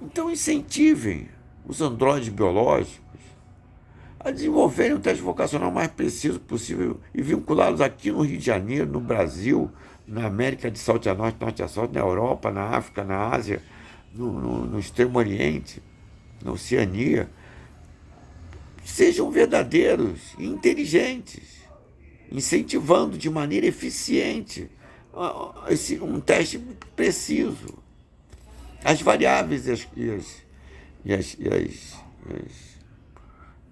A: Então incentivem os androides biológicos a desenvolverem o teste vocacional mais preciso possível e vinculá-los aqui no Rio de Janeiro, no Brasil, na América de South a Norte, Norte a Sul, na Europa, na África, na Ásia, no Extremo Oriente, na Oceania. Sejam verdadeiros e inteligentes. incentivando de maneira eficiente um teste preciso. As variáveis e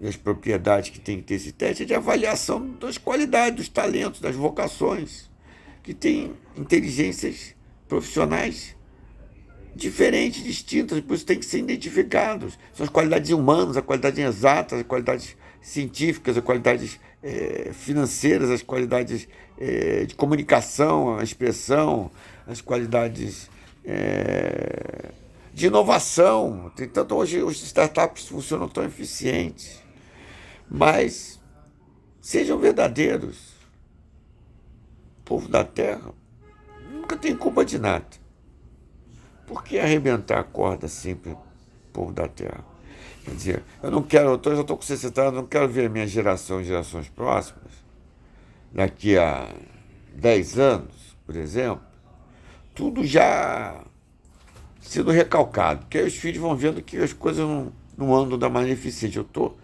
A: as propriedades que tem que ter esse teste é de avaliação das qualidades, dos talentos, das vocações, que tem inteligências profissionais diferentes, distintas, por isso tem que ser identificados. São as qualidades humanas, as qualidades exatas, as qualidades científicas, as qualidades financeiras, as qualidades de comunicação, a expressão, as qualidades de inovação. Tanto hoje os startups funcionam tão eficientes, mas sejam verdadeiros. O povo da terra nunca tem culpa de nada. Por que arrebentar a corda sempre, povo da terra? Quer dizer, eu não quero, eu já estou com 60 anos, não quero ver a minha geração e gerações próximas, daqui a 10 anos, por exemplo, tudo já sendo recalcado, porque aí os filhos vão vendo que as coisas não andam da maneira eficiente. Eu estou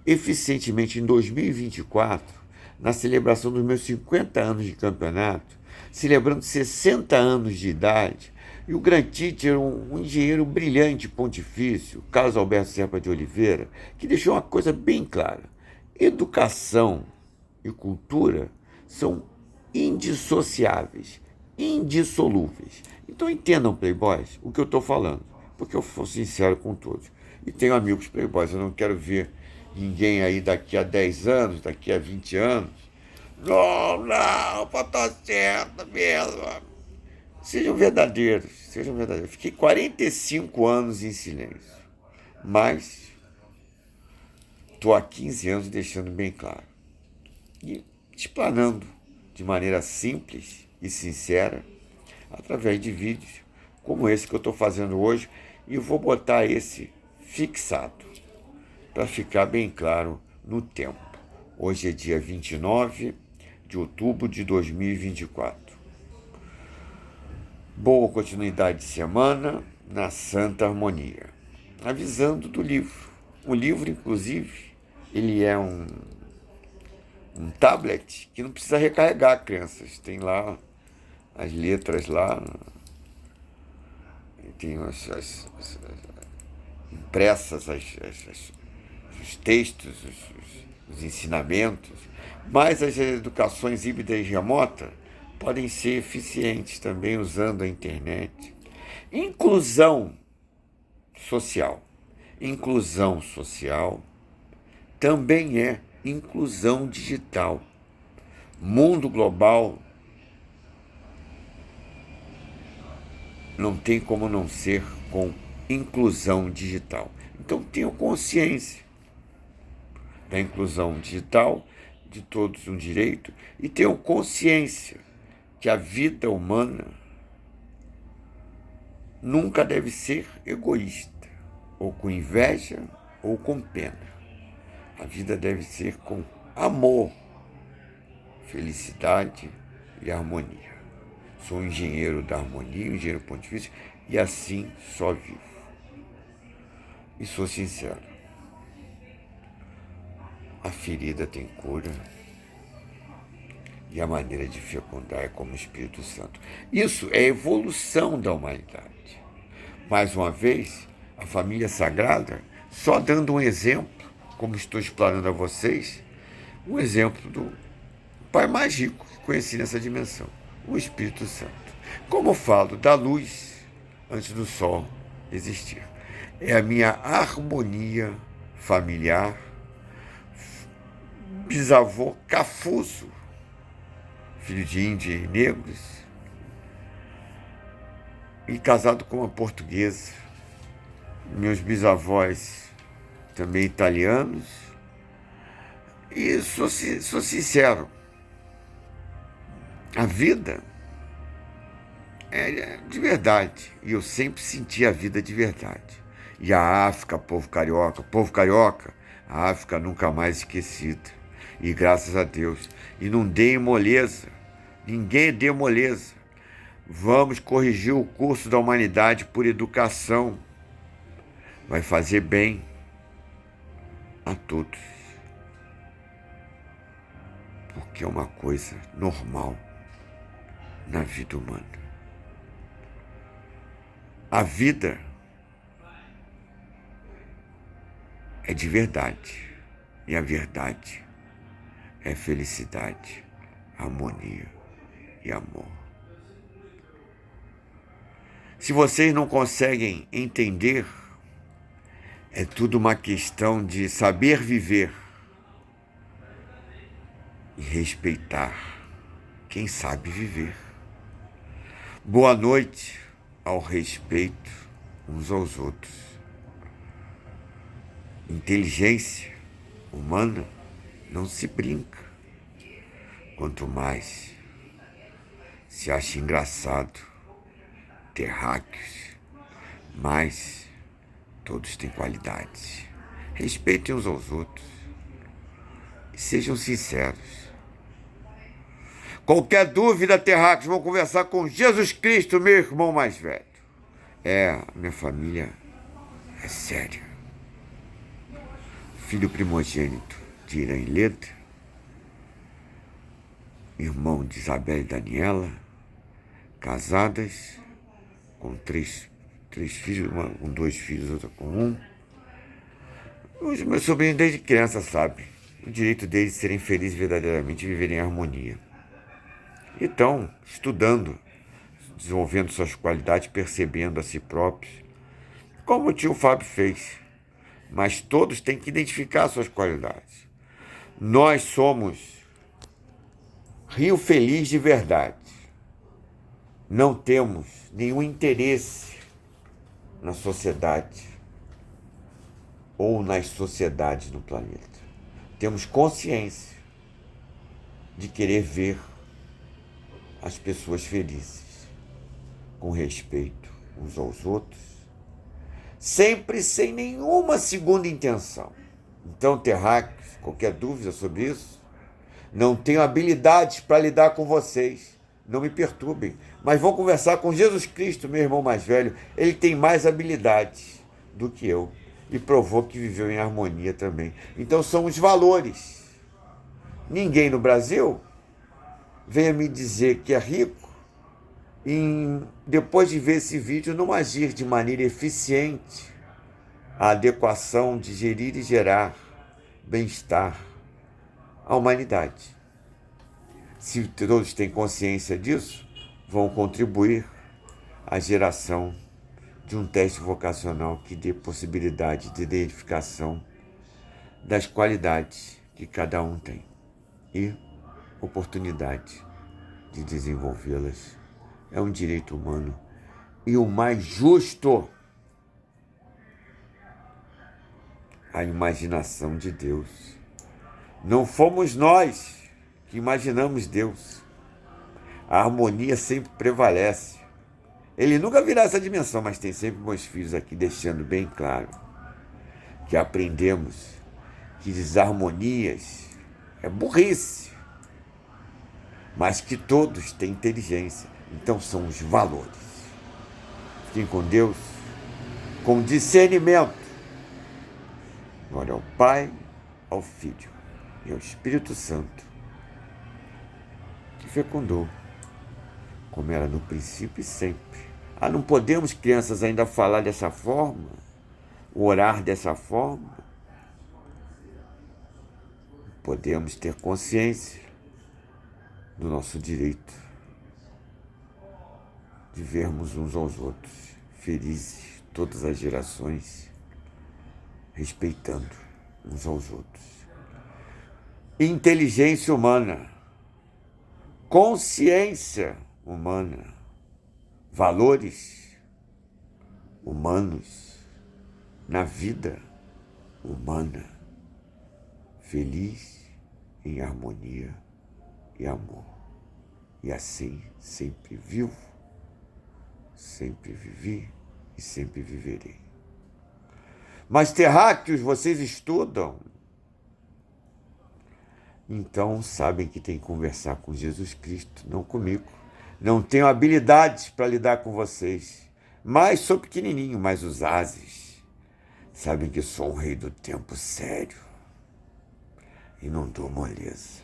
A: eficientemente em 2024, na celebração dos meus 50 anos de campeonato, celebrando 60 anos de idade, e o Grand Teacher, um engenheiro brilhante, pontifício, Carlos Alberto Serpa de Oliveira, que deixou uma coisa bem clara: educação e cultura são indissociáveis, indissolúveis. Então entendam, playboys, o que eu estou falando, porque eu sou sincero com todos. E tenho amigos playboys, eu não quero ver ninguém aí daqui a 10 anos, daqui a 20 anos. Não, pode estar certo mesmo. Sejam verdadeiros, sejam verdadeiros. Fiquei 45 anos em silêncio, mas estou há 15 anos deixando bem claro. E explanando de maneira simples e sincera, através de vídeos como esse que eu estou fazendo hoje, e vou botar esse fixado, para ficar bem claro no tempo. Hoje é dia 29 de outubro de 2024. Boa continuidade de semana na Santa Harmonia. Avisando do livro. O livro, inclusive, ele é um tablet que não precisa recarregar, crianças. Tem lá as letras lá, tem impressas os textos, os ensinamentos, mas as educações híbrida e remota podem ser eficientes também usando a internet. Inclusão social. Inclusão social também é inclusão digital. Mundo global não tem como não ser com inclusão digital. Então tenham consciência da inclusão digital, de todos um direito, e tenham consciência que a vida humana nunca deve ser egoísta, ou com inveja, ou com pena. A vida deve ser com amor, felicidade e harmonia. Sou um engenheiro da harmonia, um engenheiro pontifício, e assim só vivo. E sou sincero. A ferida tem cura e a maneira de fecundar é como o Espírito Santo. Isso é a evolução da humanidade. Mais uma vez, a família sagrada, só dando um exemplo, como estou explanando a vocês, um exemplo do pai mais rico que conheci nessa dimensão, o Espírito Santo. Como eu falo da luz antes do sol existir. É a minha harmonia familiar, bisavô Cafuso, filho de índios e negros, e casado com uma portuguesa. Meus bisavós também italianos. E sou sincero, a vida é de verdade, e eu sempre senti a vida de verdade. E a África, povo carioca, a África nunca mais esquecida. E graças a Deus. E não deem moleza, ninguém dê moleza. Vamos corrigir o curso da humanidade por educação. Vai fazer bem a todos. que é uma coisa normal na vida humana. A vida é de verdade, e a verdade é felicidade, harmonia e amor. Se vocês não conseguem entender, é tudo uma questão de saber viver e respeitar quem sabe viver. Boa noite ao respeito uns aos outros. Inteligência humana não se brinca. Quanto mais se acha engraçado, terráqueos, mais todos têm qualidades. Respeitem uns aos outros e sejam sinceros. Qualquer dúvida, terráqueos, vão conversar com Jesus Cristo, meu irmão mais velho. Minha família é séria. Filho primogênito de Irã e Leda, irmão de Isabel e Daniela, casadas com três filhos, uma com 2 filhos, outra com 1. Os meus sobrinhos desde criança sabem o direito deles de serem felizes verdadeiramente e viverem em harmonia. E estão estudando, desenvolvendo suas qualidades, percebendo a si próprios, como o tio Fábio fez. Mas todos têm que identificar suas qualidades. Nós somos Rio Feliz de verdade. Não temos nenhum interesse na sociedade ou nas sociedades no planeta. Temos consciência de querer ver as pessoas felizes, com respeito uns aos outros, sempre sem nenhuma segunda intenção. Então, terráqueos, qualquer dúvida sobre isso, não tenho habilidades para lidar com vocês. Não me perturbem, mas vão conversar com Jesus Cristo, meu irmão mais velho. Ele tem mais habilidades do que eu e provou que viveu em harmonia também. Então são os valores. Ninguém no Brasil venha me dizer que é rico e depois de ver esse vídeo não agir de maneira eficiente a adequação de gerir e gerar bem-estar à humanidade. Se todos têm consciência disso, vão contribuir à geração de um teste vocacional que dê possibilidade de identificação das qualidades que cada um tem e oportunidade de desenvolvê-las. É um direito humano e o mais justo. A imaginação de Deus. Não fomos nós que imaginamos Deus. A harmonia sempre prevalece. Ele nunca virá essa dimensão, mas tem sempre meus filhos aqui deixando bem claro que aprendemos que desarmonias é burrice, mas que todos têm inteligência. Então são os valores. Fiquem com Deus, com discernimento. Glória ao Pai, ao Filho e ao Espírito Santo, que fecundou, como era no princípio e sempre. Não podemos, crianças, ainda falar dessa forma, orar dessa forma. Podemos ter consciência do nosso direito de vermos uns aos outros felizes, todas as gerações, respeitando uns aos outros. Inteligência humana, consciência humana, valores humanos na vida humana, feliz em harmonia e amor. E assim sempre vivo, sempre vivi e sempre viverei. Mas terráqueos, vocês estudam, então sabem que tem que conversar com Jesus Cristo, não comigo. Não tenho habilidades para lidar com vocês, mas sou pequenininho, mas os ases sabem que sou um rei do tempo sério e não dou moleza.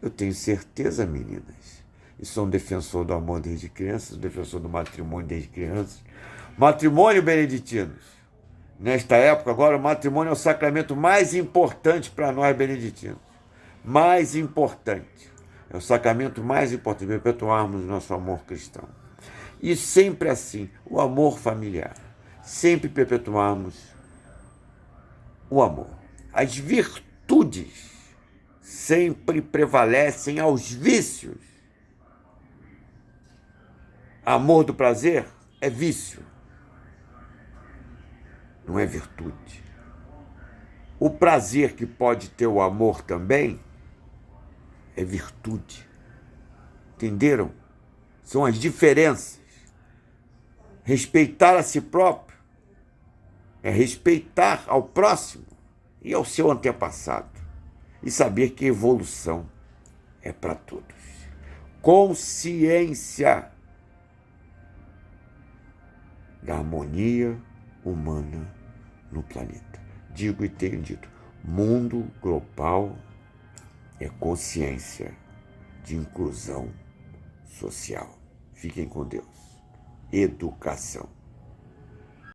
A: Eu tenho certeza, meninas, e sou um defensor do amor desde criança, um defensor do matrimônio desde criança. Matrimônio, beneditinos. Nesta época, agora, o matrimônio é o sacramento mais importante para nós beneditinos. Mais importante. É o sacramento mais importante, perpetuarmos o nosso amor cristão. E sempre assim, o amor familiar. Sempre perpetuarmos o amor. As virtudes sempre prevalecem aos vícios. Amor do prazer é vício, não é virtude. O prazer que pode ter o amor também é virtude. Entenderam? São as diferenças. Respeitar a si próprio é respeitar ao próximo e ao seu antepassado. E saber que evolução é para todos. Consciência da harmonia humana no planeta. Digo e tenho dito, mundo global é consciência de inclusão social. Fiquem com Deus. Educação.